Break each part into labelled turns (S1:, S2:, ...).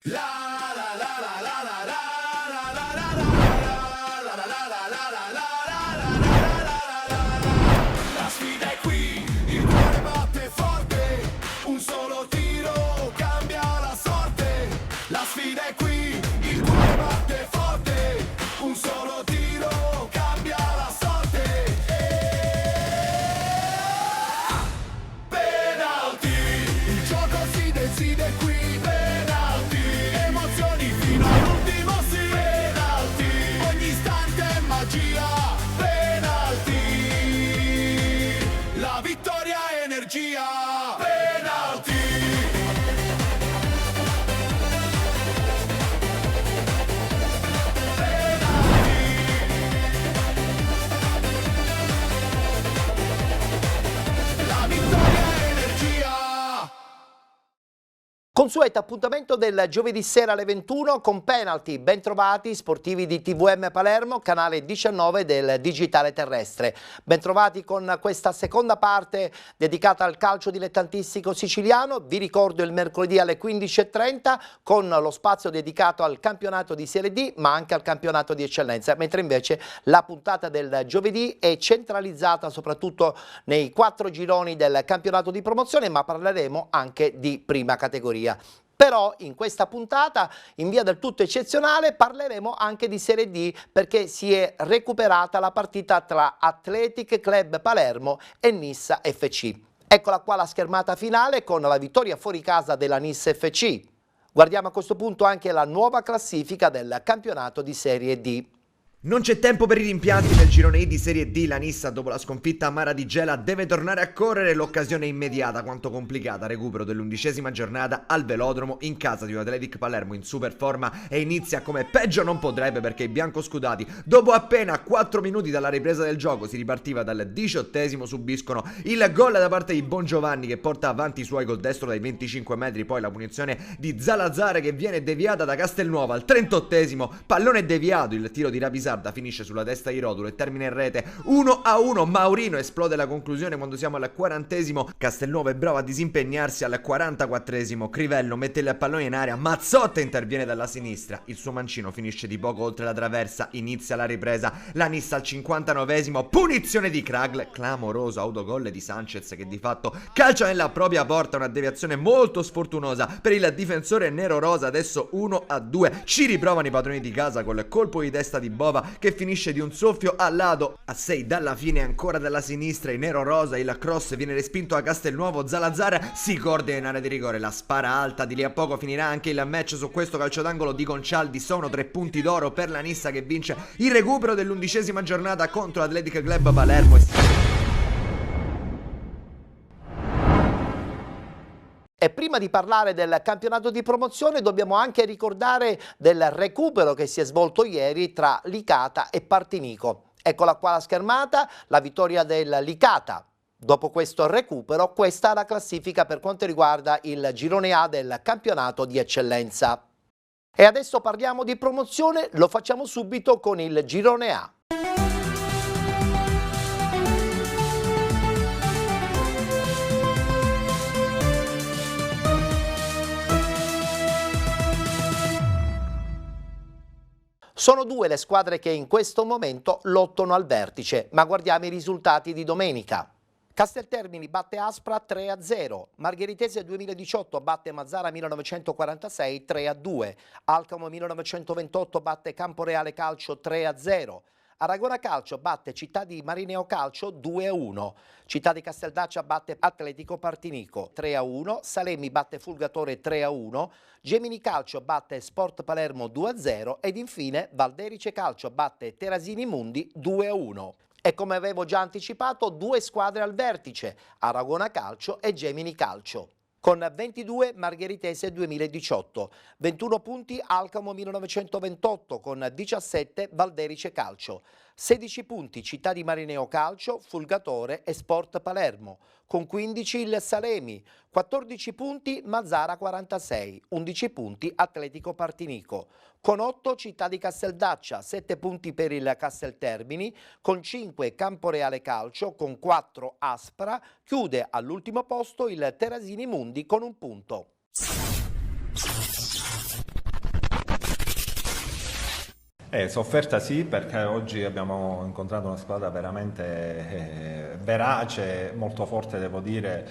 S1: La sfida è qui, il cuore batte forte, un solo tiro cambia la sorte. La sfida è qui, il cuore batte forte, un solo tiro cambia la sorte. Penalty, il gioco si decide qui. Penalty, emozioni fino all'ultimo sì. Penalty, ogni istante è magia. Penalty, la vittoria è energia. Penalty. La vittoria è energia.
S2: Consueto appuntamento del giovedì sera alle 21 con Penalty. Ben trovati sportivi di TVM Palermo, canale 19 del digitale terrestre. Ben trovati con questa seconda parte dedicata al calcio dilettantistico siciliano. Vi ricordo il mercoledì alle 15:30 con lo spazio dedicato al campionato di Serie D ma anche al campionato di eccellenza, mentre invece la puntata del giovedì è centralizzata soprattutto nei 4 gironi del campionato di promozione, ma parleremo anche di prima categoria. Però in questa puntata, in via del tutto eccezionale, parleremo anche di Serie D perché si è recuperata la partita tra Athletic Club Palermo e Nissa FC. Eccola qua la schermata finale con la vittoria fuori casa della Nissa FC. Guardiamo a questo punto anche la nuova classifica del campionato di Serie D.
S3: Non c'è tempo per i rimpianti nel girone I di Serie D. La Nissa, dopo la sconfitta amara di Gela, deve tornare a correre. L'occasione è immediata, quanto complicata. Recupero dell'11ª giornata al Velodromo in casa di un Athletic Palermo in super forma e inizia come peggio non potrebbe, perché i biancoscudati, dopo appena 4 minuti dalla ripresa del gioco, si ripartiva dal 18esimo, subiscono il gol da parte di Bongiovanni che porta avanti i suoi col destro dai 25 metri, poi la punizione di Zalazare che viene deviata da Castelnuovo al 38esimo, pallone deviato, il tiro di Rapisarda finisce sulla testa di Rodulo e termina in rete 1-1. Maurino esplode la conclusione quando siamo al 40esimo, Castelnuovo è bravo a disimpegnarsi al 44esimo, Crivello mette il pallone in area, Mazzotta interviene dalla sinistra, il suo mancino finisce di poco oltre la traversa, inizia la ripresa, la Nissa al 59esimo, punizione di Kragl, clamoroso autogol di Sanchez che di fatto calcia nella propria porta, una deviazione molto sfortunosa per il difensore nero-rosa. Adesso 1-2, ci riprovano i padroni di casa col colpo di testa di Bova che finisce di un soffio al lato. A 6 dalla fine, ancora dalla sinistra, i nero-rosa, il cross viene respinto a Castelnuovo, Zalazar si coordina in area di rigore, la spara alta, di lì a poco finirà anche il match su questo calcio d'angolo di Concialdi. Sono 3 punti d'oro per la Nissa che vince il recupero dell'11ª giornata contro l'Athletic Club Palermo.
S2: E prima di parlare del campionato di promozione dobbiamo anche ricordare del recupero che si è svolto ieri tra Licata e Partinico. Eccola qua la schermata, la vittoria del Licata. Dopo questo recupero, questa è la classifica per quanto riguarda il girone A del campionato di eccellenza. E adesso parliamo di promozione, lo facciamo subito con il girone A. Sono 2 le squadre che in questo momento lottano al vertice, ma guardiamo i risultati di domenica. Casteltermini batte Aspra 3-0, Margheritese 2018 batte Mazzara 1946 3-2, Alcamo 1928 batte Camporeale Calcio 3-0, Aragona Calcio batte Città di Marineo Calcio 2-1, Città di Casteldaccia batte Atletico Partinico 3-1, Salemi batte Fulgatore 3-1, Gemini Calcio batte Sport Palermo 2-0 ed infine Valderice Calcio batte Terasini Mundi 2-1. E come avevo già anticipato, 2 squadre al vertice, Aragona Calcio e Gemini Calcio. Con 22 Margheritese 2018, 21 punti Alcamo 1928 con 17 Valderice Calcio, 16 punti Città di Marineo Calcio, Fulgatore e Sport Palermo, con 15 il Salemi, 14 punti Mazzara 46, 11 punti Atletico Partinico, con 8 Città di Casteldaccia, 7 punti per il Casteltermini, con 5 Camporeale Calcio, con 4 Aspra, chiude all'ultimo posto il Terasini Mundi con 1 punto.
S4: Sofferta sì, perché oggi abbiamo incontrato una squadra veramente verace, molto forte devo dire,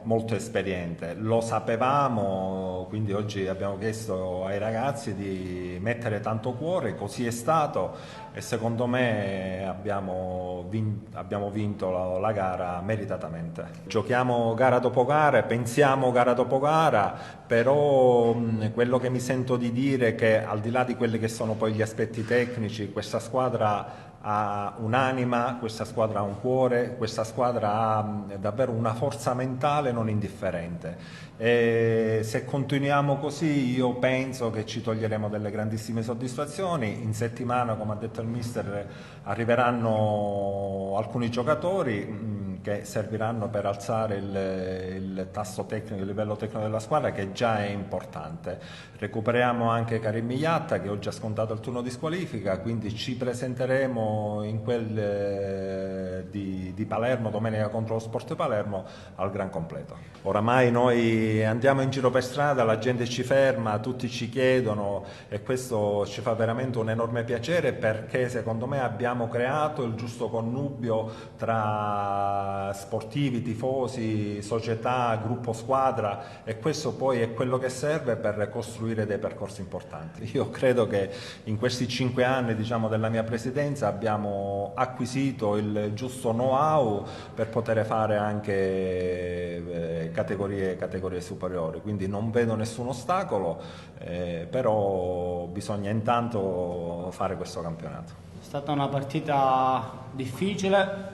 S4: molto esperiente. Lo sapevamo, quindi oggi abbiamo chiesto ai ragazzi di mettere tanto cuore, così è stato e secondo me abbiamo vinto la gara meritatamente. Giochiamo gara dopo gara, pensiamo gara dopo gara, però quello che mi sento di dire è che al di là di quelli che sono poi gli aspetti tecnici, questa squadra ha un'anima, questa squadra ha un cuore, questa squadra ha davvero una forza mentale non indifferente. E se continuiamo così io penso che ci toglieremo delle grandissime soddisfazioni. In settimana, come ha detto il mister, arriveranno alcuni giocatori che serviranno per alzare il tasso tecnico, il livello tecnico della squadra, che già è importante. Recuperiamo anche Karim Miyatta, che oggi ha scontato il turno di squalifica, quindi ci presenteremo in quel di Palermo domenica contro lo Sport Palermo al gran completo. Oramai noi andiamo in giro per strada, la gente ci ferma, tutti ci chiedono e questo ci fa veramente un enorme piacere, perché secondo me abbiamo creato il giusto connubio tra sportivi, tifosi, società, gruppo squadra, e questo poi è quello che serve per costruire dei percorsi importanti. Io credo che in questi 5 anni, diciamo, della mia presidenza abbiamo acquisito il giusto know-how per poter fare anche categorie superiori, quindi non vedo nessun ostacolo, però bisogna intanto fare questo campionato.
S5: È stata una partita difficile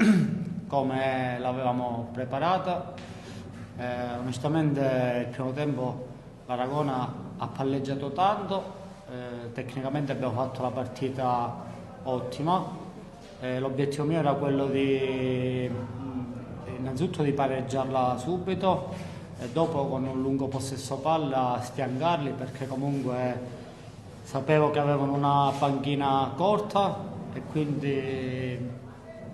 S5: come l'avevamo preparata. Onestamente il primo tempo l'Aragona ha palleggiato tanto, tecnicamente abbiamo fatto la partita ottima. L'obiettivo mio era quello di innanzitutto di pareggiarla subito e dopo con un lungo possesso palla sfiancarli, perché comunque sapevo che avevano una panchina corta e quindi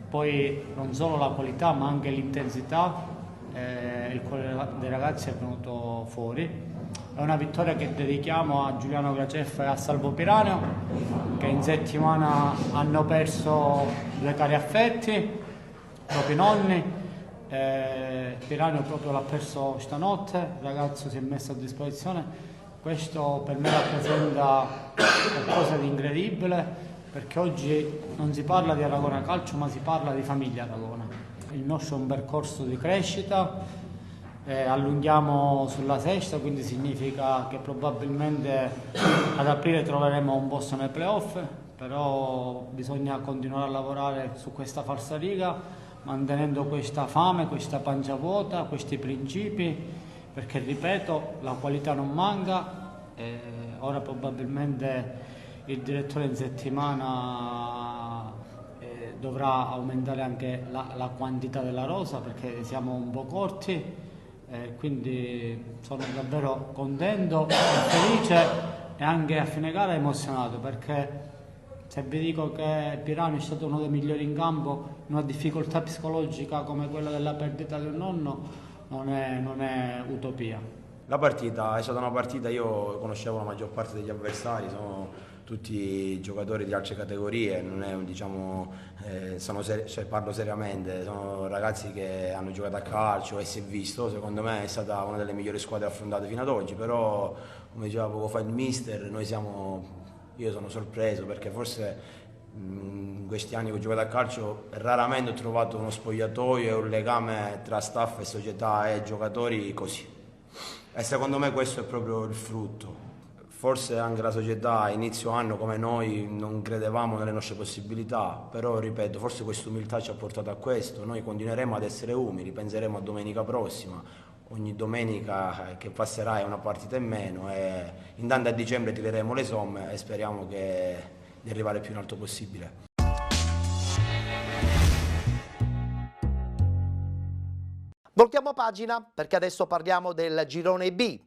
S5: poi non solo la qualità ma anche l'intensità, il cuore dei ragazzi è venuto fuori. È una vittoria che dedichiamo a Giuliano Graceffa e a Salvo Piranio, che in settimana hanno perso 2 cari affetti, i propri nonni. Piranio proprio l'ha perso stanotte, il ragazzo si è messo a disposizione. Questo per me rappresenta qualcosa di incredibile, perché oggi non si parla di Aragona Calcio ma si parla di famiglia Aragona. Il nostro è un percorso di crescita. Allunghiamo sulla sesta, quindi significa che probabilmente ad aprile troveremo un posto nei playoff, però bisogna continuare a lavorare su questa falsariga, mantenendo questa fame, questa pancia vuota, questi principi, perché ripeto, la qualità non manca. Ora probabilmente il direttore in settimana dovrà aumentare anche la quantità della rosa, perché siamo un po' corti. Quindi sono davvero contento, felice e anche a fine gara emozionato, perché se vi dico che Piranio è stato uno dei migliori in campo in una difficoltà psicologica come quella della perdita del nonno, non è utopia.
S6: La partita è stata una partita, io conoscevo la maggior parte degli avversari, sono tutti giocatori di altre categorie, non è parlo seriamente, sono ragazzi che hanno giocato a calcio e si è visto, secondo me è stata una delle migliori squadre affrontate fino ad oggi, però come diceva poco fa il mister, io sono sorpreso perché forse in questi anni che ho giocato a calcio raramente ho trovato uno spogliatoio e un legame tra staff e società e giocatori così, e secondo me questo è proprio il frutto. Forse anche la società a inizio anno come noi non credevamo nelle nostre possibilità, però ripeto, forse questa umiltà ci ha portato a questo. Noi continueremo ad essere umili, penseremo a domenica prossima, ogni domenica che passerà è una partita in meno e intanto a dicembre tireremo le somme e speriamo di arrivare il più in alto possibile.
S2: Voltiamo pagina perché adesso parliamo del girone B.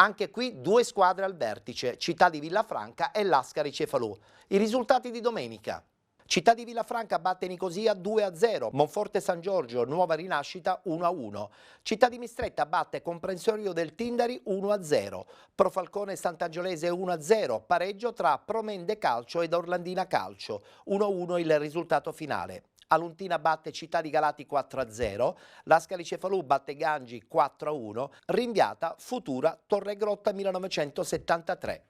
S2: Anche qui due squadre al vertice, Città di Villafranca e Lascari Cefalù. I risultati di domenica. Città di Villafranca batte Nicosia 2-0, Monforte San Giorgio, Nuova Rinascita 1-1. Città di Mistretta batte Comprensorio del Tindari 1-0, Profalcone Sant'Angiolese 1-0, pareggio tra Promende Calcio ed Orlandina Calcio, 1-1 il risultato finale. Aluntina batte Città di Galati 4-0, Lascari Cefalù batte Gangi 4-1, rinviata Futura Torregrotta 1973.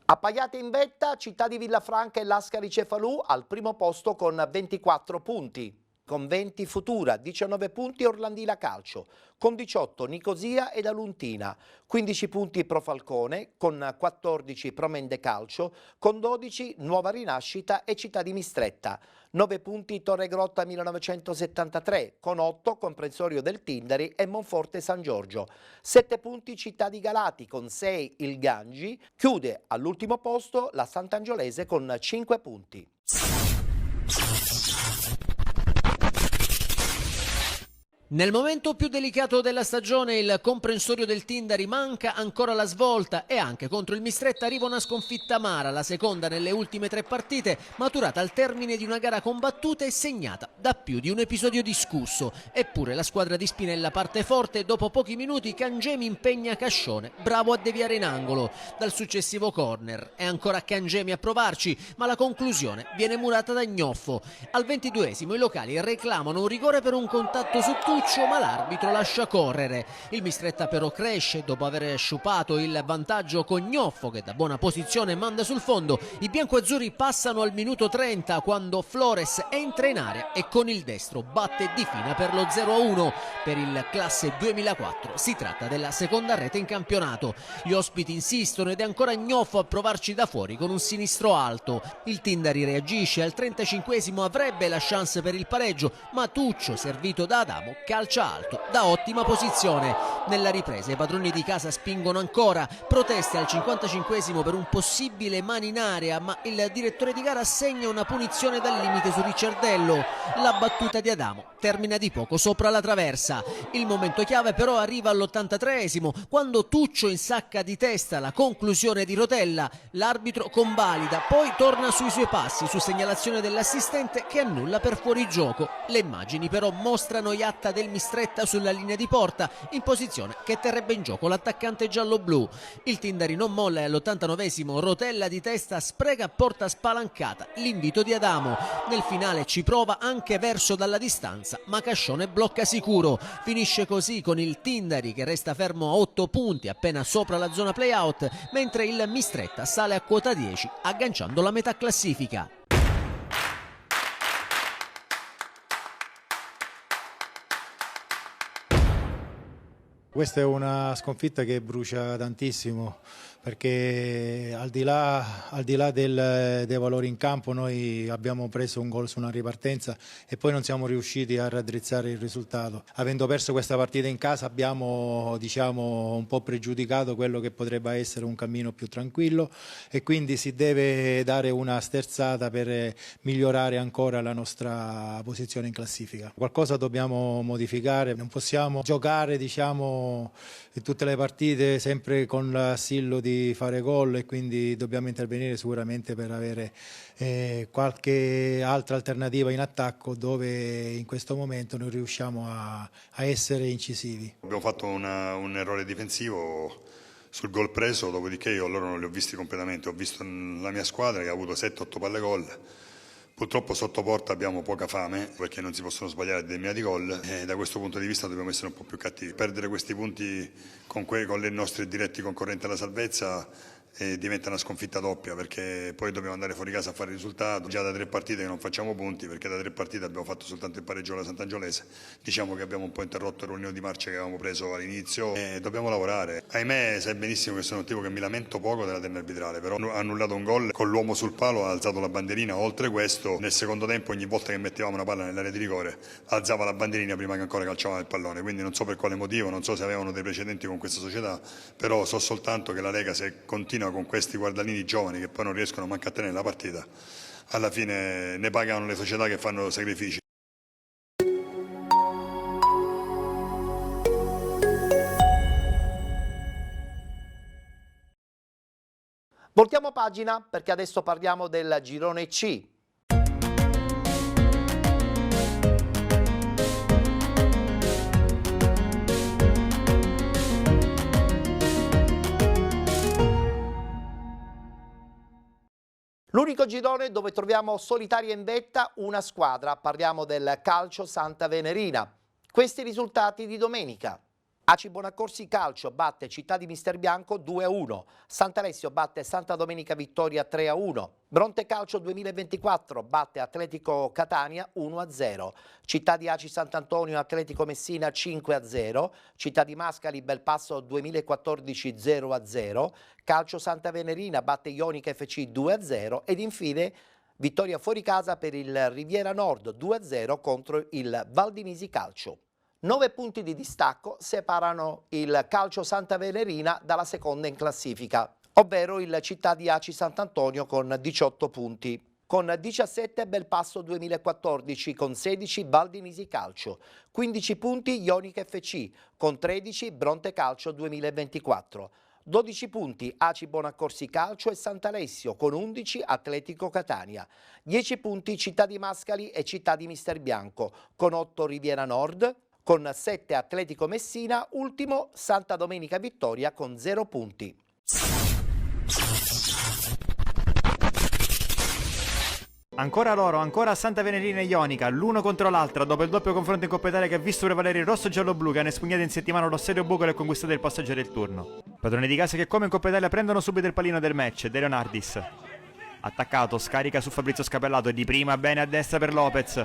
S2: Appaiate in vetta Città di Villafranca e Lascari Cefalù al primo posto con 24 punti. Con 20 Futura, 19 punti Orlandina Calcio, con 18 Nicosia ed Aluntina, 15 punti Profalcone, con 14 Promende Calcio, con 12 Nuova Rinascita e Città di Mistretta, 9 punti Torregrotta 1973, con 8 Comprensorio del Tindari e Monforte San Giorgio, 7 punti Città di Galati, con 6 il Gangi, chiude all'ultimo posto la Sant'Angiolese con 5 punti.
S7: Nel momento più delicato della stagione il comprensorio del Tindari manca ancora la svolta e anche contro il Mistretta arriva una sconfitta amara, la seconda nelle ultime 3 partite, maturata al termine di una gara combattuta e segnata da più di un episodio discusso. Eppure la squadra di Spinella parte forte e dopo pochi minuti Cangemi impegna Cascione, bravo a deviare in angolo. Dal successivo corner è ancora Cangemi a provarci, ma la conclusione viene murata da Gnoffo. Al 22esimo i locali reclamano un rigore per un contatto su Tuccio, ma l'arbitro lascia correre. Il Mistretta però cresce dopo aver sciupato il vantaggio con Gnoffo che da buona posizione manda sul fondo. I biancoazzurri passano al minuto 30 quando Flores entra in area e con il destro batte di fina per lo 0-1. Per il classe 2004 si tratta della seconda rete in campionato. Gli ospiti insistono ed è ancora Gnoffo a provarci da fuori con un sinistro alto. Il Tindari reagisce, al 35esimo avrebbe la chance per il pareggio, ma Tuccio, servito da Adamo, calcia alto da ottima posizione. Nella ripresa i padroni di casa spingono ancora, proteste al 55esimo per un possibile mano in area, ma il direttore di gara assegna una punizione dal limite su Ricciardello. La battuta di Adamo termina di poco sopra la traversa. Il momento chiave però arriva all'83esimo quando Tuccio insacca di testa la conclusione di Rotella. L'arbitro convalida, poi torna sui suoi passi su segnalazione dell'assistente che annulla per fuorigioco. Le immagini però mostrano Iatta del Mistretta sulla linea di porta, in posizione che terrebbe in gioco l'attaccante giallo-blu. Il Tindari non molla e all'89esimo Rotella di testa sprega a porta spalancata l'invito di Adamo. Nel finale ci prova anche verso dalla distanza, ma Cascione blocca sicuro. Finisce così con il Tindari che resta fermo a 8 punti appena sopra la zona play-out, mentre il Mistretta sale a quota 10 agganciando la metà classifica.
S8: Questa è una sconfitta che brucia tantissimo perché al di là dei valori in campo noi abbiamo preso un gol su una ripartenza e poi non siamo riusciti a raddrizzare il risultato. Avendo perso questa partita in casa abbiamo un po' pregiudicato quello che potrebbe essere un cammino più tranquillo e quindi si deve dare una sterzata per migliorare ancora la nostra posizione in classifica. Qualcosa dobbiamo modificare, non possiamo giocare in tutte le partite sempre con l'assillo di fare gol e quindi dobbiamo intervenire sicuramente per avere qualche altra alternativa in attacco dove in questo momento non riusciamo a essere incisivi.
S9: Abbiamo fatto un errore difensivo sul gol preso, dopodiché io loro non li ho visti completamente, ho visto la mia squadra che ha avuto 7-8 palle gol. Purtroppo sotto porta abbiamo poca fame perché non si possono sbagliare determinati gol e da questo punto di vista dobbiamo essere un po' più cattivi. Perdere questi punti con i nostri diretti concorrenti alla salvezza diventa una sconfitta doppia perché poi dobbiamo andare fuori casa a fare il risultato. Già da 3 partite che non facciamo punti perché da 3 partite abbiamo fatto soltanto il pareggio alla Sant'Angiolese. Diciamo che abbiamo un po' interrotto il rollino di marcia che avevamo preso all'inizio e dobbiamo lavorare. Ahimè sai benissimo che sono un tipo che mi lamento poco della terna arbitrale, però ha annullato un gol con l'uomo sul palo, ha alzato la bandierina. Oltre questo nel secondo tempo ogni volta che mettevamo una palla nell'area di rigore alzava la bandierina prima che ancora calciava il pallone, quindi non so per quale motivo, non so se avevano dei precedenti con questa società, però so soltanto che la Lega se continua con questi guardalini giovani che poi non riescono manco a tenere la partita, alla fine ne pagano le società che fanno sacrifici.
S2: Voltiamo pagina perché adesso parliamo del girone C. L'unico girone dove troviamo solitaria in vetta una squadra, parliamo del Calcio Santa Venerina. Questi risultati di domenica. Aci Bonaccorsi Calcio batte Città di Misterbianco 2-1, Sant'Alessio batte Santa Domenica Vittoria 3-1, Bronte Calcio 2024 batte Atletico Catania 1-0, Città di Aci Sant'Antonio Atletico Messina 5-0, Città di Mascali Belpasso 2014 0-0, Calcio Santa Venerina batte Ionica FC 2-0 ed infine vittoria fuori casa per il Riviera Nord 2-0 contro il Valdinisi Calcio. 9 punti di distacco separano il Calcio Santa Venerina dalla seconda in classifica, ovvero il Città di Aci Sant'Antonio con 18 punti. Con 17 Belpasso 2014, con 16 Valdinisi Calcio, 15 punti Ionica FC, con 13 Bronte Calcio 2024. 12 punti Aci Bonaccorsi Calcio e Sant'Alessio, con 11 Atletico Catania. 10 punti Città di Mascali e Città di Misterbianco, con 8 Riviera Nord, con 7 Atletico Messina, ultimo Santa Domenica Vittoria con 0 punti.
S10: Ancora loro, ancora Santa Venerina e Ionica, l'uno contro l'altra, dopo il doppio confronto in Coppa Italia che ha visto prevalere il rosso-giallo-blu che hanno espugnato in settimana lo serio buco e conquistato il passaggio del turno. Padroni di casa che come in Coppa Italia prendono subito il pallino del match, De Leonardis. Attaccato, scarica su Fabrizio Scapellato, di prima bene a destra per Lopez.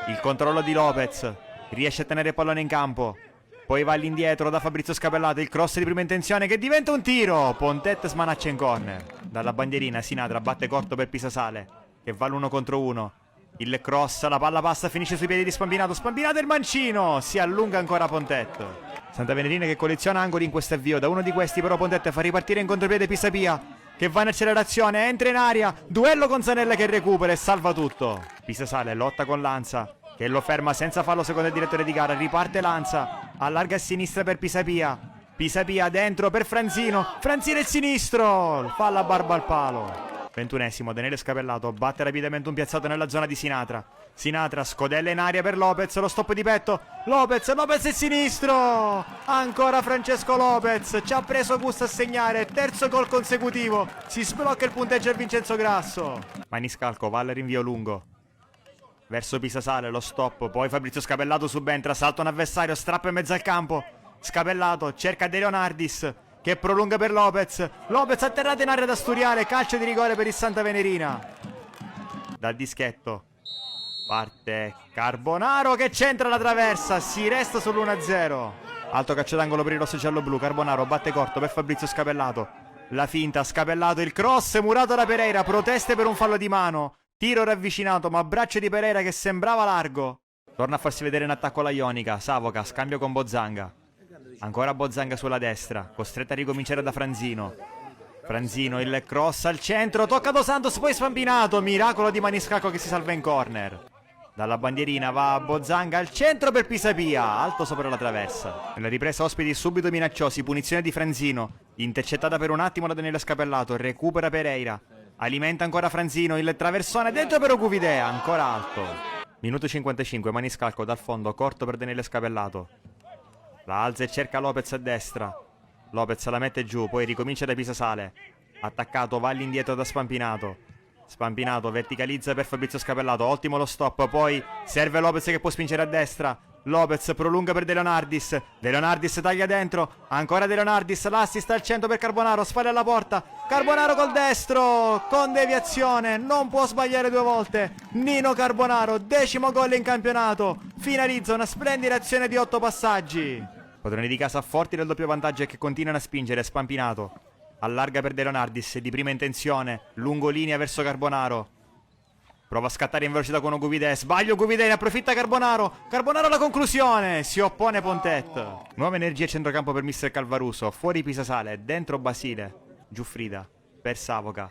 S10: Il controllo di Lopez, riesce a tenere il pallone in campo. Poi va all'indietro da Fabrizio Scapellato, il cross di prima intenzione che diventa un tiro. Pontet smanaccia in corner. Dalla bandierina Sinatra batte corto per Pisasale che va l'1 contro 1. Il cross, la palla passa, finisce sui piedi di Spampinato. Spampinato il mancino, si allunga ancora Pontet. Santa Venerina che colleziona angoli in questo avvio. Da uno di questi però Pontet fa ripartire in contropiede Pisapia che va in accelerazione, entra in aria, duello con Zanella che recupera e salva tutto. Pisasale lotta con Lanza che lo ferma senza fallo secondo il direttore di gara. Riparte Lanza, allarga a sinistra per Pisapia. Pisapia dentro per Franzino, Franzino il sinistro, fa la barba al palo. 21esimo, Daniele Scapellato batte rapidamente un piazzato nella zona di Sinatra. Sinatra scodella in aria per Lopez, lo stop di petto. Lopez il sinistro. Ancora Francesco Lopez, ci ha preso gusto a segnare, terzo gol consecutivo. Si sblocca il punteggio a Vincenzo Grasso. Maniscalco va al rinvio lungo verso Pisasale, lo stop, poi Fabrizio Scapellato subentra, salta un avversario, strappa in mezzo al campo. Scapellato cerca De Leonardis che prolunga per Lopez. Lopez atterrato in area da Sturiale, calcio di rigore per il Santa Venerina. Dal dischetto parte Carbonaro che centra la traversa, si resta sull'1-0. Alto calcio d'angolo per il rosso giallo blu. Carbonaro batte corto per Fabrizio Scapellato. La finta, Scapellato, il cross murato da Pereira, proteste per un fallo di mano. Tiro ravvicinato ma braccio di Pereira che sembrava largo. Torna a farsi vedere in attacco la Ionica. Savoca, scambio con Bozzanga. Ancora Bozzanga sulla destra, costretta a ricominciare da Franzino. Franzino, il cross al centro, tocca Dos Santos, poi Spampinato. Miracolo di Maniscalco che si salva in corner. Dalla bandierina va Bozzanga al centro per Pisapia, alto sopra la traversa. Nella ripresa ospiti subito minacciosi, punizione di Franzino. Intercettata per un attimo da Daniele Scapellato, recupera Pereira. Alimenta ancora Franzino, il traversone dentro per Ocuvidea, ancora alto. Minuto 55, Maniscalco dal fondo, corto per Daniele Scapellato. La alza e cerca Lopez a destra. Lopez la mette giù, poi ricomincia da Pisasale. Attaccato, va all'indietro da Spampinato. Spampinato verticalizza per Fabrizio Scapellato, ottimo lo stop, poi serve Lopez che può spingere a destra. Lopez prolunga per De Leonardis. De Leonardis taglia dentro, ancora De Leonardis, l'assist al centro per Carbonaro, sfaglia alla porta. Carbonaro col destro, con deviazione, non può sbagliare due volte. Nino Carbonaro, 10° gol in campionato, finalizza una splendida azione di 8 passaggi. Padroni di casa forti del doppio vantaggio e che continuano a spingere. Spampinato allarga per De Leonardis, di prima intenzione, lungo linea verso Carbonaro. Prova a scattare in velocità con Ocuvidè, sbaglio Ocuvidè, ne approfitta Carbonaro. Carbonaro alla conclusione, si oppone Pontet. Nuova energia a centrocampo per mister Calvaruso, fuori Pisasale, dentro Basile. Giuffrida per Savoca.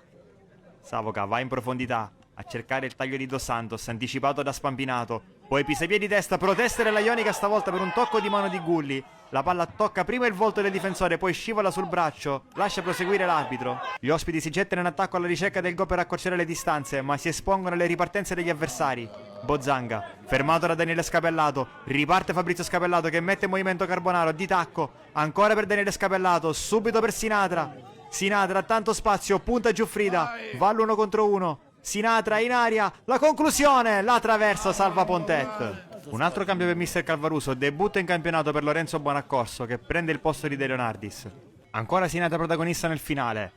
S10: Savoca va in profondità a cercare il taglio di Dos Santos, anticipato da Spampinato. Poi Pisapia di testa, protesta della Ionica stavolta per un tocco di mano di Gulli. La palla tocca prima il volto del difensore, poi scivola sul braccio, lascia proseguire l'arbitro. Gli ospiti si gettano in attacco alla ricerca del gol per accorciare le distanze, ma si espongono alle ripartenze degli avversari. Bozzanga, fermato da Daniele Scapellato, riparte Fabrizio Scapellato che mette in movimento Carbonaro, di tacco, ancora per Daniele Scapellato, subito per Sinatra. Sinatra, tanto spazio, punta Giuffrida, va all'1 contro 1. Sinatra in aria, la conclusione, la traversa salva Pontet. Un altro cambio per mister Calvaruso, debutto in campionato per Lorenzo Buonaccorso che prende il posto di De Leonardis. Ancora Sinatra protagonista nel finale.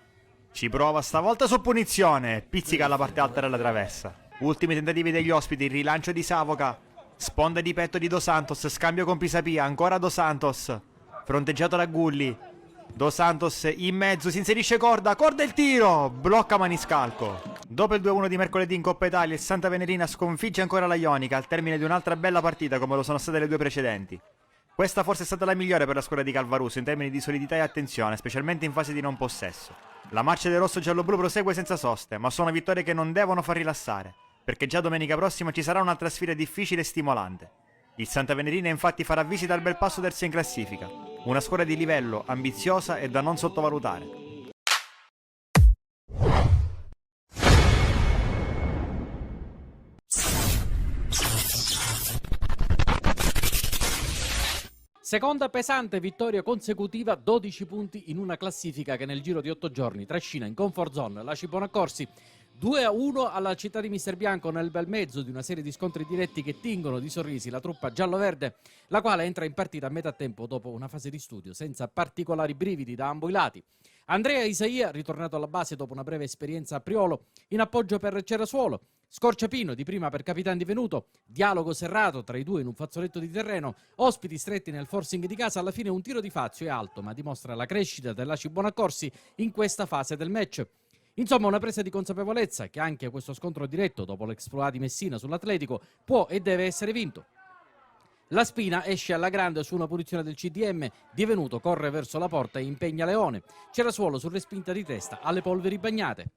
S10: Ci prova stavolta su punizione, pizzica alla parte alta della traversa. Ultimi tentativi degli ospiti, rilancio di Savoca, sponda di petto di Dos Santos, scambio con Pisapia, ancora Dos Santos, fronteggiato da Gulli. Dos Santos in mezzo, si inserisce Corda il tiro, blocca Maniscalco. Dopo il 2-1 di mercoledì in Coppa Italia, il Santa Venerina sconfigge ancora la Ionica al termine di un'altra bella partita come lo sono state le due precedenti. Questa forse è stata la migliore per la squadra di Calvaruso in termini di solidità e attenzione, specialmente in fase di non possesso. La marcia del rosso giallo-blu prosegue senza soste, ma sono vittorie che non devono far rilassare, perché già domenica prossima ci sarà un'altra sfida difficile e stimolante. Il Santa Venerina infatti farà visita al Belpasso terzo in classifica, una squadra di livello, ambiziosa e da non sottovalutare.
S11: Seconda pesante vittoria consecutiva, 12 punti in una classifica che nel giro di 8 giorni trascina in comfort zone la Buonaccorsi. 2-1 alla città di Mister Bianco nel bel mezzo di una serie di scontri diretti che tingono di sorrisi la truppa giallo-verde, la quale entra in partita a metà tempo dopo una fase di studio senza particolari brividi da ambo i lati. Andrea Isaia, ritornato alla base dopo una breve esperienza a Priolo, in appoggio per Cerasuolo. Scorciapino di prima per Capitan Divenuto, dialogo serrato tra i due in un fazzoletto di terreno, ospiti stretti nel forcing di casa, alla fine un tiro di Fazio è alto ma dimostra la crescita della Buonaccorsi in questa fase del match. Insomma, una presa di consapevolezza che anche questo scontro diretto, dopo l'exploit di Messina sull'Atletico, può e deve essere vinto. La Spina esce alla grande su una punizione del CDM, Divenuto corre verso la porta e impegna Leone. Cerasuolo su respinta di testa alle polveri bagnate.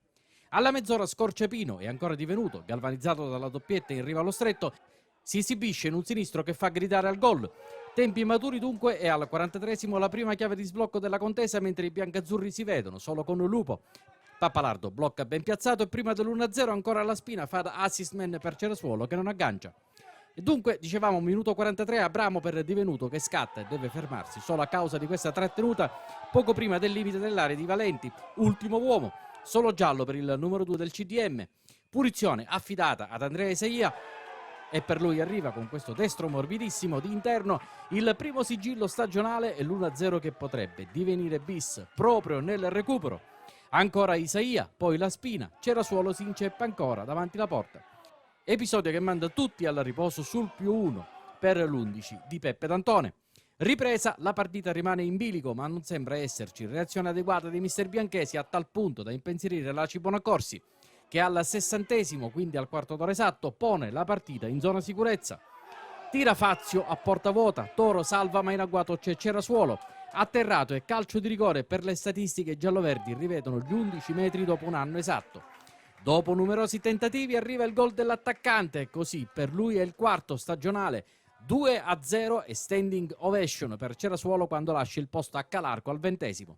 S11: Alla mezz'ora Scorciapino e ancora Divenuto, galvanizzato dalla doppietta in riva allo stretto, si esibisce in un sinistro che fa gridare al gol. Tempi maturi dunque e al 43esimo la prima chiave di sblocco della contesa mentre i biancazzurri si vedono solo con Lupo. Pappalardo blocca ben piazzato e prima dell'1-0 ancora la Spina fa da assist man per Cerasuolo che non aggancia. E dunque, dicevamo, minuto 43, Abramo per Divenuto che scatta e deve fermarsi solo a causa di questa trattenuta poco prima del limite dell'area di Valenti, ultimo uomo, solo giallo per il numero 2 del CDM. Punizione affidata ad Andrea Isaia e per lui arriva con questo destro morbidissimo di interno il primo sigillo stagionale e l'1-0 che potrebbe divenire bis proprio nel recupero. Ancora Isaia, poi la Spina, Cerasuolo si inceppa ancora davanti alla porta. Episodio che manda tutti al riposo sul +1 per l'11 di Peppe D'Antone. Ripresa, la partita rimane in bilico ma non sembra esserci reazione adeguata dei mister bianchesi a tal punto da impensierire la Buonaccorsi che al 60esimo, quindi al quarto d'ora esatto, pone la partita in zona sicurezza. Tira Fazio a porta vuota, Toro salva ma in agguato c'è Cerasuolo. Atterrato e calcio di rigore per le statistiche gialloverdi rivedono gli 11 metri dopo un anno esatto. Dopo numerosi tentativi arriva il gol dell'attaccante e così per lui è il quarto stagionale. 2-0 e standing ovation per Cerasuolo quando lascia il posto a Calarco al 20esimo.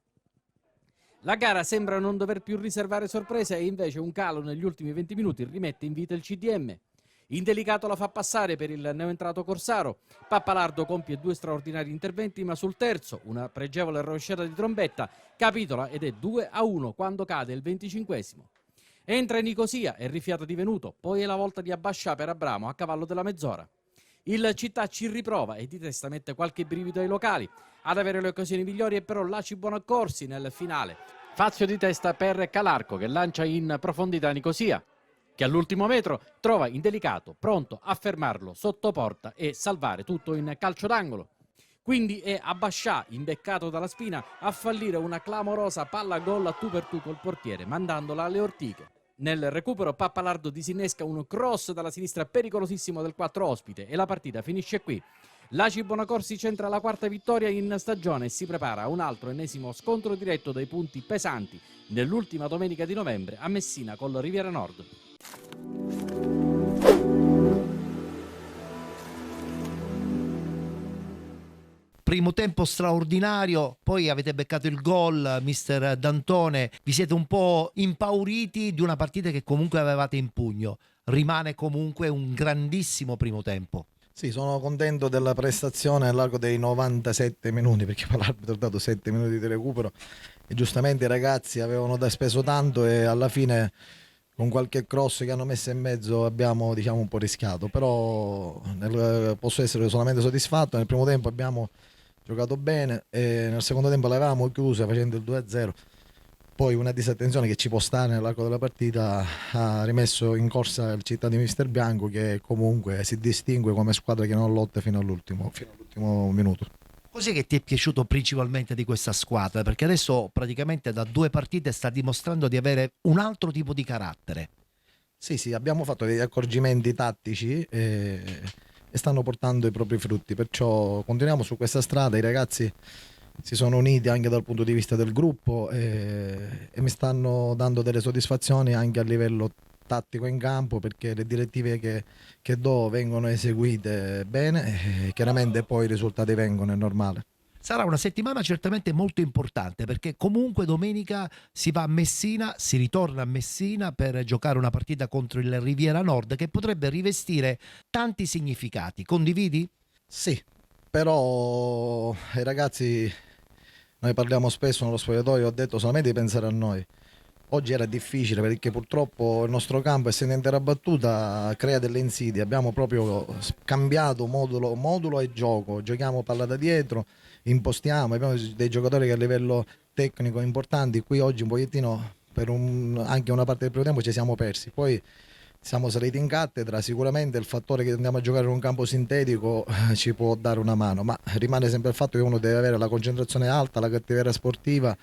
S11: La gara sembra non dover più riservare sorprese e invece un calo negli ultimi 20 minuti rimette in vita il CDM. Indelicato la fa passare per il neoentrato Corsaro. Pappalardo compie 2 straordinari interventi ma sul terzo, una pregevole rovesciata di trombetta, capitola ed è 2-1 quando cade il 25esimo. Entra Nicosia e rifiata Divenuto, poi è la volta di Abbascià per Abramo a cavallo della mezz'ora. Il Città ci riprova e di testa mette qualche brivido ai locali. Ad avere le occasioni migliori è però la Buonaccorsi nel finale. Fazio di testa per Calarco che lancia in profondità Nicosia, che all'ultimo metro trova Indelicato pronto a fermarlo sotto porta e salvare tutto in calcio d'angolo. Quindi è Abbascià, imbeccato dalla Spina, a fallire una clamorosa palla gol a tu per tu col portiere, mandandola alle ortiche. Nel recupero Pappalardo disinnesca un cross dalla sinistra pericolosissimo del 4 ospite e la partita finisce qui. La Buonaccorsi centra la quarta vittoria in stagione e si prepara a un altro ennesimo scontro diretto dai punti pesanti nell'ultima domenica di novembre a Messina col Riviera Nord.
S2: primo tempo straordinario, poi avete beccato il gol, mister D'Antone, vi siete un po' impauriti di una partita che comunque avevate in pugno. Rimane comunque un grandissimo primo tempo.
S12: Sì, sono contento della prestazione all'arco dei 97 minuti, perché poi l'arbitro ha dato 7 minuti di recupero e giustamente i ragazzi avevano da speso tanto e alla fine con qualche cross che hanno messo in mezzo abbiamo, diciamo, un po' rischiato, però posso essere solamente soddisfatto. Nel primo tempo abbiamo giocato bene e nel secondo tempo l'avevamo chiusa facendo il 2-0. Poi una disattenzione che ci può stare nell'arco della partita ha rimesso in corsa il città di Mister Bianco, che comunque si distingue come squadra che non lotta fino all'ultimo minuto.
S2: Cos'è che ti è piaciuto principalmente di questa squadra? Perché adesso praticamente da 2 partite sta dimostrando di avere un altro tipo di carattere.
S12: Sì, abbiamo fatto degli accorgimenti tattici e stanno portando i propri frutti, perciò continuiamo su questa strada. I ragazzi si sono uniti anche dal punto di vista del gruppo e mi stanno dando delle soddisfazioni anche a livello tattico in campo, perché le direttive che do vengono eseguite bene e chiaramente poi i risultati vengono, è normale.
S2: Sarà una settimana certamente molto importante, perché comunque domenica si va a Messina, si ritorna a Messina per giocare una partita contro il Riviera Nord che potrebbe rivestire tanti significati. Condividi?
S12: Sì, però i ragazzi, noi parliamo spesso nello spogliatoio, ho detto solamente di pensare a noi. Oggi era difficile perché purtroppo il nostro campo, essendo in terra battuta, crea delle insidie. Abbiamo proprio cambiato modulo e gioco. Giochiamo palla da dietro, impostiamo, abbiamo dei giocatori che a livello tecnico importanti. Qui oggi un pochettino, anche una parte del primo tempo ci siamo persi. Poi siamo saliti in cattedra, sicuramente il fattore che andiamo a giocare in un campo sintetico ci può dare una mano, ma rimane sempre il fatto che uno deve avere la concentrazione alta, la cattiveria sportiva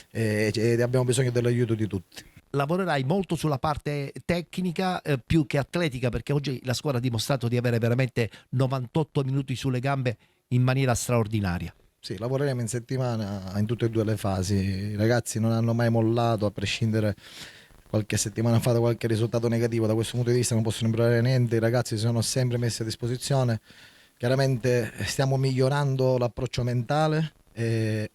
S12: e abbiamo bisogno dell'aiuto di tutti.
S2: Lavorerai molto sulla parte tecnica più che atletica, perché oggi la squadra ha dimostrato di avere veramente 98 minuti sulle gambe in maniera straordinaria.
S12: Sì, lavoreremo in settimana in tutte e due le fasi. I ragazzi non hanno mai mollato, a prescindere qualche settimana fa da qualche risultato negativo. Da questo punto di vista non possono imparare niente, i ragazzi si sono sempre messi a disposizione. Chiaramente stiamo migliorando l'approccio mentale,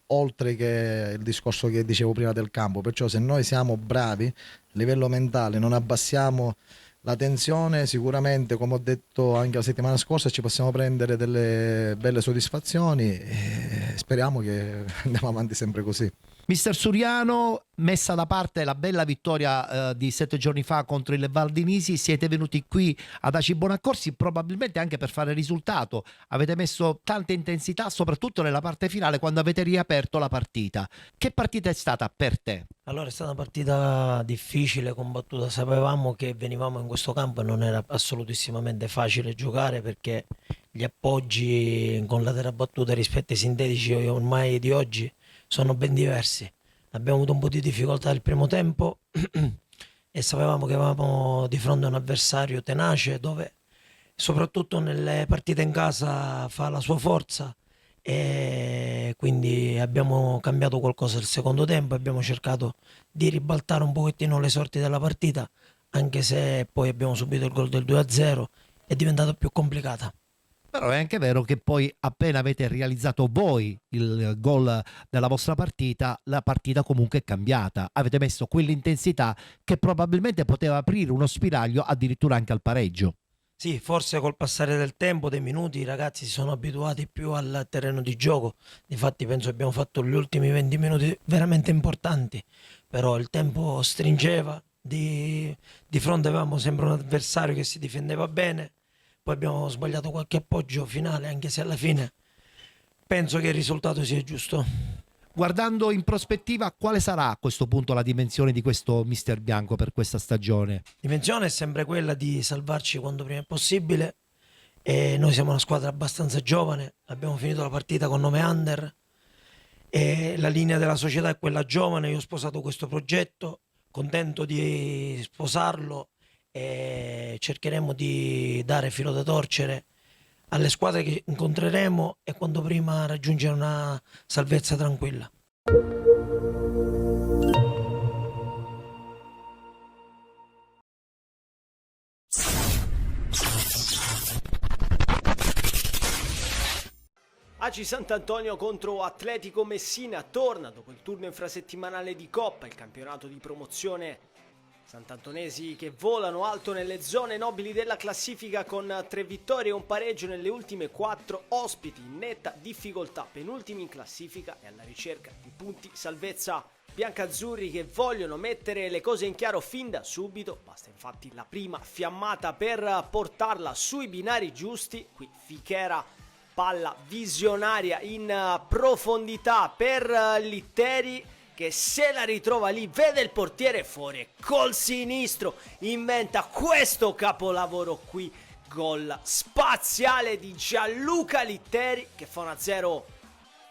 S12: oltre che il discorso che dicevo prima del campo, perciò se noi siamo bravi a livello mentale, non abbassiamo la tensione, sicuramente, come ho detto anche la settimana scorsa, ci possiamo prendere delle belle soddisfazioni e speriamo che andiamo avanti sempre così.
S2: Mister Suriano, messa da parte la bella vittoria di 7 giorni fa contro il Valdinisi, siete venuti qui ad Aci Bonaccorsi probabilmente anche per fare risultato. Avete messo tanta intensità, soprattutto nella parte finale, quando avete riaperto la partita. Che partita è stata per te?
S13: Allora, è stata una partita difficile, combattuta. Sapevamo che venivamo in questo campo e non era assolutissimamente facile giocare, perché gli appoggi con la terra battuta rispetto ai sintetici ormai di oggi sono ben diversi. Abbiamo avuto un po' di difficoltà il primo tempo e sapevamo che avevamo di fronte a un avversario tenace, dove soprattutto nelle partite in casa fa la sua forza, e quindi abbiamo cambiato qualcosa il secondo tempo, abbiamo cercato di ribaltare un pochettino le sorti della partita, anche se poi abbiamo subito il gol del 2-0, è diventata più complicata.
S2: Però è anche vero che poi appena avete realizzato voi il gol della vostra partita, la partita comunque è cambiata. Avete messo quell'intensità che probabilmente poteva aprire uno spiraglio addirittura anche al pareggio.
S13: Sì, forse col passare del tempo, dei minuti, i ragazzi si sono abituati più al terreno di gioco. Difatti penso che abbiamo fatto gli ultimi 20 minuti veramente importanti, però il tempo stringeva, di fronte avevamo sempre un avversario che si difendeva bene. Poi abbiamo sbagliato qualche appoggio finale, anche se alla fine penso che il risultato sia giusto.
S2: Guardando in prospettiva, quale sarà a questo punto la dimensione di questo mister Bianco per questa stagione?
S13: La dimensione è sempre quella di salvarci quanto prima è possibile, e noi siamo una squadra abbastanza giovane, abbiamo finito la partita con 9 under e la linea della società è quella giovane. Io ho sposato questo progetto, contento di sposarlo, e cercheremo di dare filo da torcere alle squadre che incontreremo e quanto prima raggiungere una salvezza tranquilla.
S14: Aci Sant'Antonio contro Atletico Messina torna dopo il turno infrasettimanale di Coppa, il campionato di promozione. Santantonesi che volano alto nelle zone nobili della classifica con 3 vittorie e un pareggio nelle ultime 4, ospiti in netta difficoltà, penultimi in classifica e alla ricerca di punti salvezza. Biancazzurri che vogliono mettere le cose in chiaro fin da subito, basta infatti la prima fiammata per portarla sui binari giusti. Qui Fichera, palla visionaria in profondità per Litteri che se la ritrova lì, vede il portiere fuori, col sinistro inventa questo capolavoro qui, gol spaziale di Gianluca Litteri che fa 1-0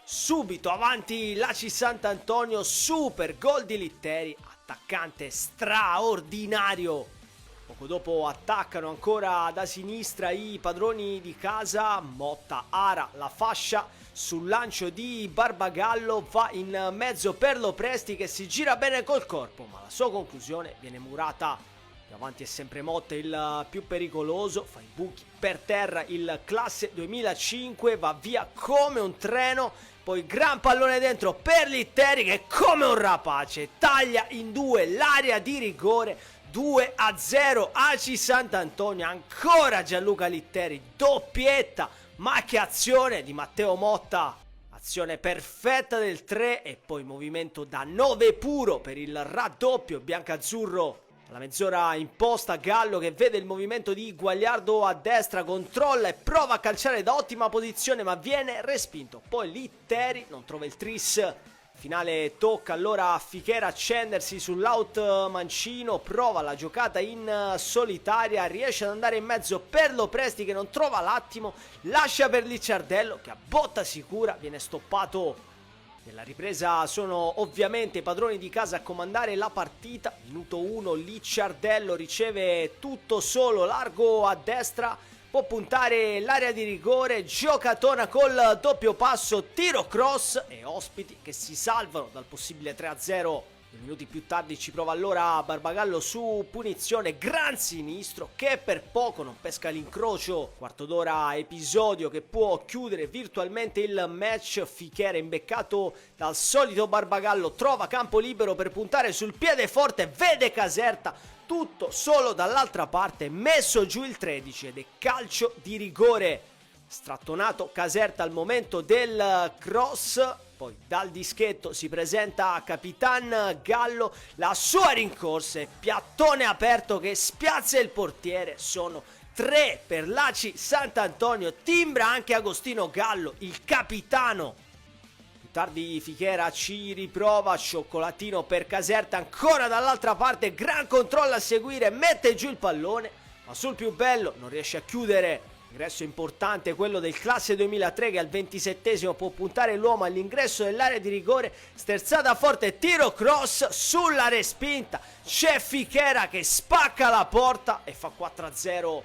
S14: subito avanti l'Aci Sant'Antonio. Super gol di Litteri, attaccante straordinario. Poco dopo attaccano ancora da sinistra i padroni di casa. Motta ara la fascia sul lancio di Barbagallo, va in mezzo per Lopresti che si gira bene col corpo, ma la sua conclusione viene murata. Più avanti è sempre Motta il più pericoloso, fa i buchi per terra il classe 2005, va via come un treno, poi gran pallone dentro per Litteri che come un rapace taglia in due l'area di rigore. 2-0 Aci Sant'Antonio, ancora Gianluca Litteri, doppietta, ma che azione di Matteo Motta, azione perfetta del 3 e poi movimento da 9 puro per il raddoppio biancazzurro. Alla mezz'ora imposta Gallo che vede il movimento di Guagliardo a destra, controlla e prova a calciare da ottima posizione ma viene respinto, poi Litteri non trova il tris. Finale tocca allora a Fichera accendersi sull'out mancino, prova la giocata in solitaria, riesce ad andare in mezzo per Lopresti che non trova l'attimo, lascia per Licciardello che a botta sicura viene stoppato. Nella ripresa sono ovviamente i padroni di casa a comandare la partita. Minuto 1, Licciardello riceve tutto solo, largo a destra, può puntare l'area di rigore, giocatona col doppio passo, tiro cross e ospiti che si salvano dal possibile 3-0. 2 minuti più tardi ci prova allora Barbagallo su punizione, gran sinistro che per poco non pesca l'incrocio. Quarto d'ora episodio che può chiudere virtualmente il match. Fichera imbeccato dal solito Barbagallo trova campo libero per puntare sul piede forte, vede Caserta tutto solo dall'altra parte, messo giù il 13 ed è calcio di rigore. Strattonato Caserta al momento del cross, poi dal dischetto si presenta Capitan Gallo, la sua rincorsa è piattone aperto che spiazza il portiere. Sono 3 per l'Aci Sant'Antonio, timbra anche Agostino Gallo, il capitano. Più tardi Fichera ci riprova, cioccolatino per Caserta, ancora dall'altra parte, gran controllo a seguire, mette giù il pallone, ma sul più bello non riesce a chiudere. Ingresso importante quello del classe 2003 che al 27esimo può puntare l'uomo all'ingresso dell'area di rigore, sterzata forte, tiro cross sulla respinta, c'è Fichera che spacca la porta e fa 4-0.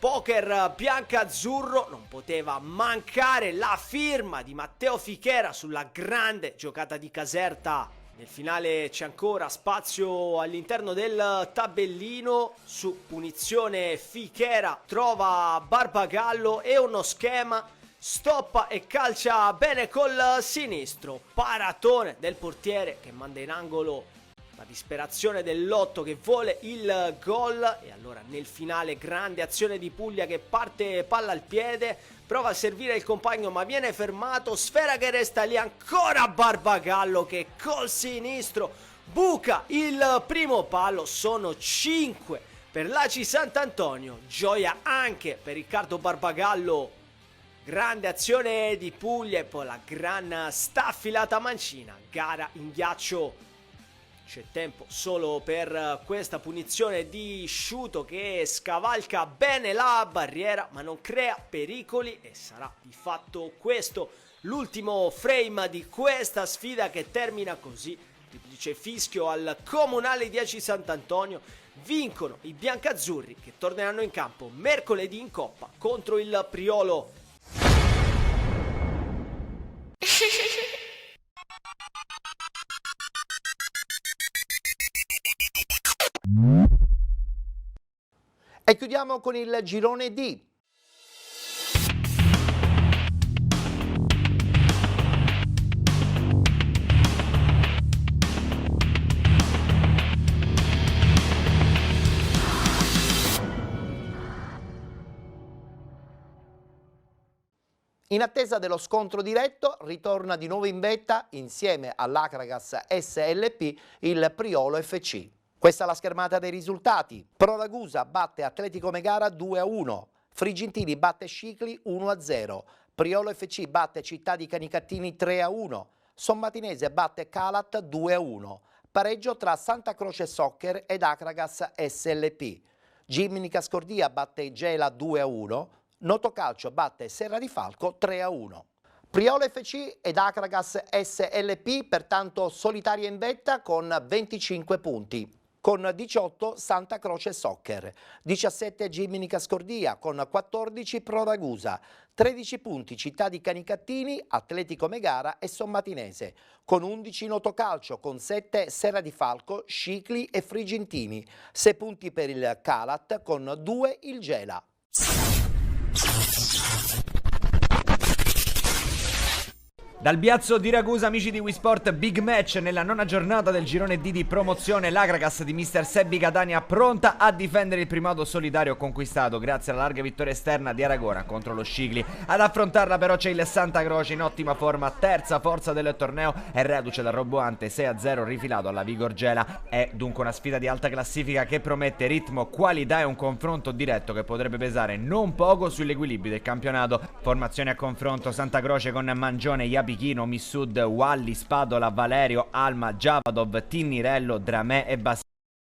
S14: Poker biancazzurro, non poteva mancare la firma di Matteo Fichera sulla grande giocata di Caserta. Nel finale c'è ancora spazio all'interno del tabellino, su punizione Fichera trova Barbagallo e uno schema, stoppa e calcia bene col sinistro, paratone del portiere che manda in angolo la disperazione dell'otto che vuole il gol. E allora nel finale grande azione di Puglia che parte palla al piede, prova a servire il compagno ma viene fermato, sfera che resta lì, ancora Barbagallo che col sinistro buca il primo palo. Sono 5 per l'Aci Sant'Antonio, gioia anche per Riccardo Barbagallo. Grande azione di Puglia e poi la gran staffilata mancina, gara in ghiaccio. C'è tempo solo per questa punizione di Sciuto che scavalca bene la barriera ma non crea pericoli e sarà di fatto questo l'ultimo frame di questa sfida che termina così. Triplice fischio al comunale di Aci Sant'Antonio, vincono i biancazzurri che torneranno in campo mercoledì in Coppa contro il Priolo.
S2: E chiudiamo con il girone D. In attesa dello scontro diretto, ritorna di nuovo in vetta, insieme all'Acragas SLP, il Priolo FC. Questa è la schermata dei risultati. Pro Ragusa batte Atletico Megara 2-1, Frigentini batte Scicli 1-0, Priolo FC batte Città di Canicattini 3-1, Sommatinese batte Calat 2-1, pareggio tra Santa Croce Soccer ed Acragas SLP, Gimnica Scordia batte Gela 2-1, Notocalcio batte Serra di Falco 3-1. Priolo FC ed Acragas SLP pertanto solitaria in vetta con 25 punti. Con 18 Santa Croce Soccer, 17 Gimnica Scordia, con 14 Pro Ragusa, 13 punti Città di Canicattini, Atletico Megara e Sommatinese, con 11 Notocalcio, con 7 Serra di Falco, Scicli e Frigentini, 6 punti per il Calat, con 2 il Gela.
S3: Dal Biazzo di Ragusa, amici di Wisport, big match nella nona giornata del girone D di promozione. L'Acragas di mister Sebbi Catania pronta a difendere il primato solitario conquistato grazie alla larga vittoria esterna di Aragona contro lo Scicli. Ad affrontarla però c'è il Santa Croce in ottima forma, terza forza del torneo e reduce dal roboante 6-0 rifilato alla Vigor Gela. È dunque una sfida di alta classifica che promette ritmo, qualità e un confronto diretto che potrebbe pesare non poco sugli equilibri del campionato. Formazione a confronto: Santa Croce con Mangione, Iapichino, Missud, Walli, Spadola, Valerio, Alma, Javadov, Tinnirello, Dramè e Basile.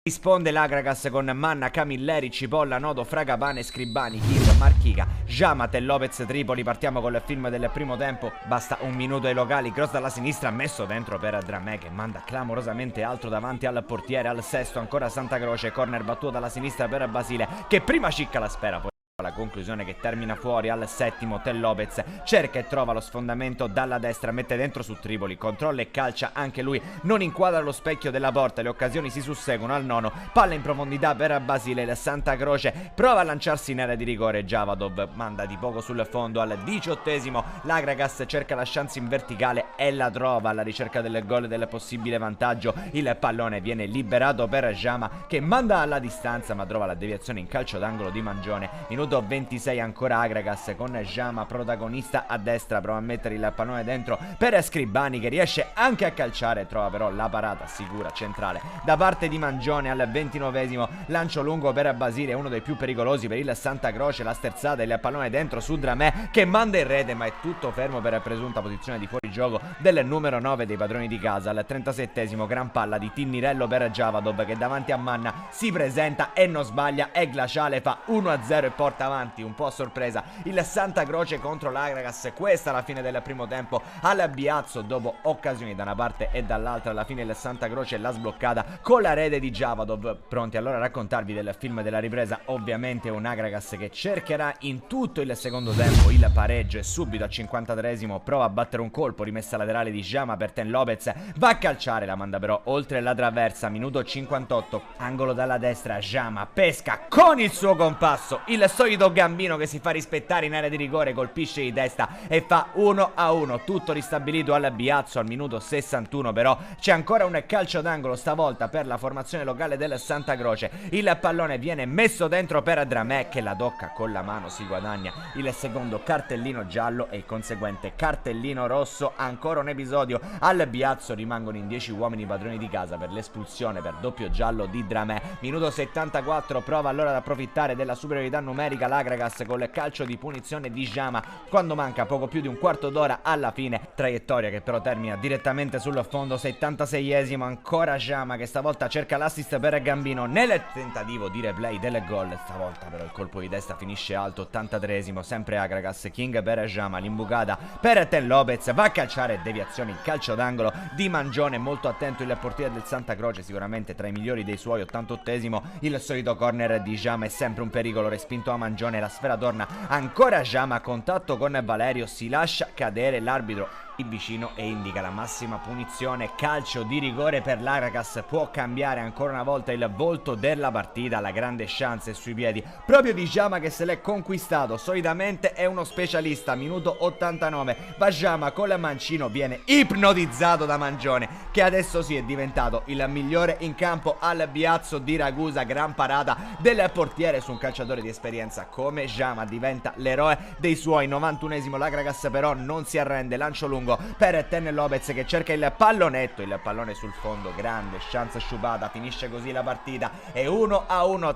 S3: Risponde l'Acragas con Manna, Camilleri, Cipolla, Nodo, Fragapane, Scribani, Kir, Marchica, Jamate e Lopez Tripoli. Partiamo col film del primo tempo, basta un minuto ai locali, cross dalla sinistra messo dentro per Dramè che manda clamorosamente alto davanti al portiere. Al sesto ancora Santa Croce, corner battuto dalla sinistra per Basile che prima cicca la sfera, poi la conclusione che termina fuori. Al settimo Tel Lopez cerca e trova lo sfondamento dalla destra, mette dentro su Tripoli, controlla e calcia anche lui, non inquadra lo specchio della porta, le occasioni si susseguono. Al nono palla in profondità per Basile, il Santa Croce prova a lanciarsi in area di rigore, Javadov manda di poco sul fondo. Al diciottesimo l'Acragas cerca la chance in verticale e la trova, alla ricerca del gol del possibile vantaggio. Il pallone viene liberato per Jama che manda alla distanza ma trova la deviazione in calcio d'angolo di Mangione. Minuto 26 ancora Acragas con Jama protagonista a destra, prova a mettere il pallone dentro per Scribani che riesce anche a calciare, trova però la parata sicura centrale da parte di Mangione. Al 29esimo lancio lungo per Basile, uno dei più pericolosi per il Santa Croce, la sterzata e il pallone dentro su Dramè che manda in rete ma è tutto fermo per presunta posizione di fuorigioco del numero 9 dei padroni di casa. Al 37esimo gran palla di Tinnirello per Javadov che davanti a Manna si presenta e non sbaglia, è glaciale, fa 1-0 e porta avanti un po' a sorpresa il Santa Croce contro l'Acragas. Questa è la fine del primo tempo al Biazzo, dopo occasioni da una parte e dall'altra. Alla fine il Santa Croce l'ha sbloccata con la rete di Javadov. Pronti allora a raccontarvi del film della ripresa, ovviamente un Acragas che cercherà in tutto il secondo tempo il pareggio e subito al 53esimo prova a battere un colpo, rimessa laterale di Jama per Ten Lopez, va a calciare, la manda però oltre la traversa. Minuto 58, angolo dalla destra, Jama pesca con il suo compasso il solito gambino che si fa rispettare in area di rigore, colpisce di testa e fa 1-1, tutto ristabilito al Biazzo. Al minuto 61 però c'è ancora un calcio d'angolo, stavolta per la formazione locale del Santa Croce. Il pallone viene messo dentro per Dramè che la tocca con la mano, si guadagna il secondo cartellino giallo e il conseguente cartellino rosso. Ancora un episodio al Biazzo, rimangono in 10 uomini padroni di casa per l'espulsione per doppio giallo di Dramè. Minuto 74, prova allora ad approfittare della superiorità numerica l'Acragas col calcio di punizione di Jama quando manca poco più di un quarto d'ora alla fine, traiettoria che però termina direttamente sul fondo. 76esimo, ancora Jama che stavolta cerca l'assist per Gambino nel tentativo di replay del gol, stavolta però il colpo di testa finisce alto. 83esimo, sempre Acragas, King per Jama, l'imbucata per Ten Lopez, va a calciare, deviazione in calcio d'angolo di Mangione, molto attento il portiere del Santa Croce, sicuramente tra i migliori dei suoi. 88esimo, il solito corner di Jama è sempre un pericolo, respinto a Mangione, la sfera torna ancora Jama a contatto con Valerio, si lascia cadere, l'arbitro vicino e indica la massima punizione, calcio di rigore per l'Aragas. Può cambiare ancora una volta il volto della partita, la grande chance sui piedi proprio di Jama che se l'è conquistato. Solitamente è uno specialista. Minuto 89, va Jama con la mancino, viene ipnotizzato da Mangione che adesso sì è diventato il migliore in campo al Biazzo di Ragusa. Gran parata del portiere su un calciatore di esperienza come Jama, diventa l'eroe dei suoi. 91esimo, l'Aragas però non si arrende, lancio lungo per Tenne Lopez che cerca il pallonetto, il pallone sul fondo, grande chance sciupata, finisce così la partita, è 1-1.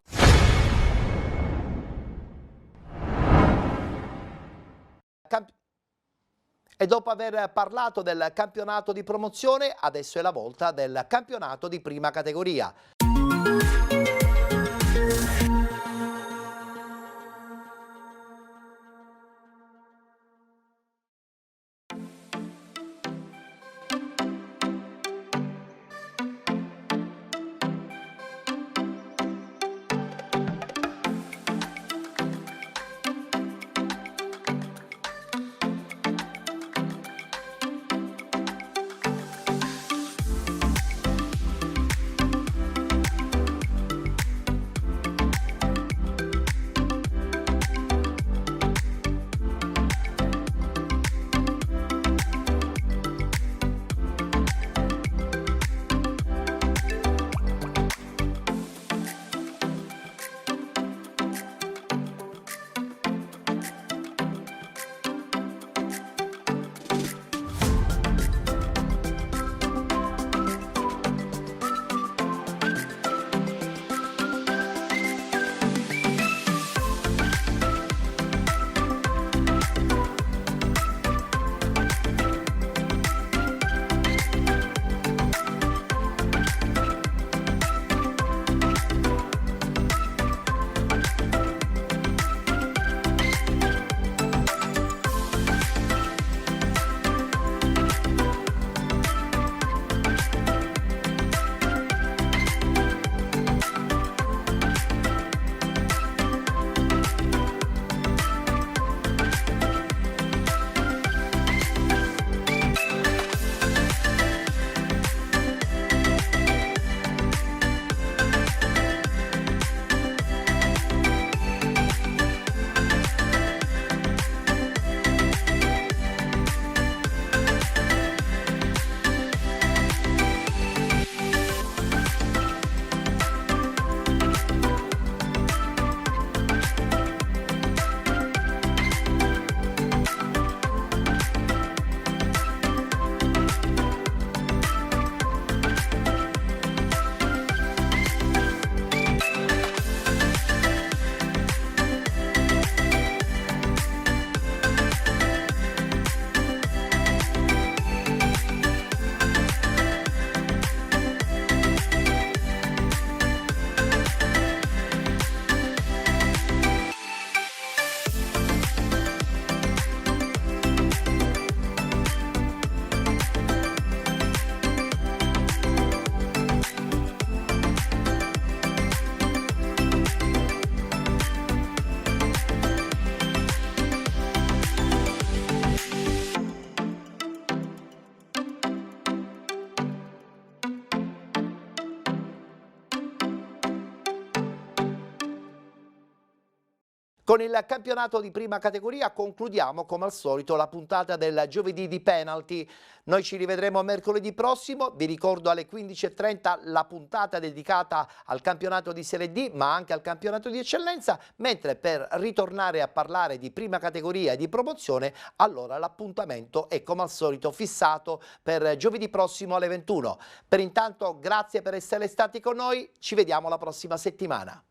S2: E dopo aver parlato del campionato di promozione, adesso è la volta del campionato di prima categoria. Con il campionato di prima categoria concludiamo come al solito la puntata del giovedì di penalty. Noi ci rivedremo mercoledì prossimo, vi ricordo alle 15:30 la puntata dedicata al campionato di Serie D ma anche al campionato di eccellenza, mentre per ritornare a parlare di prima categoria e di promozione allora l'appuntamento è come al solito fissato per giovedì prossimo alle 21. Per intanto grazie per essere stati con noi, ci vediamo la prossima settimana.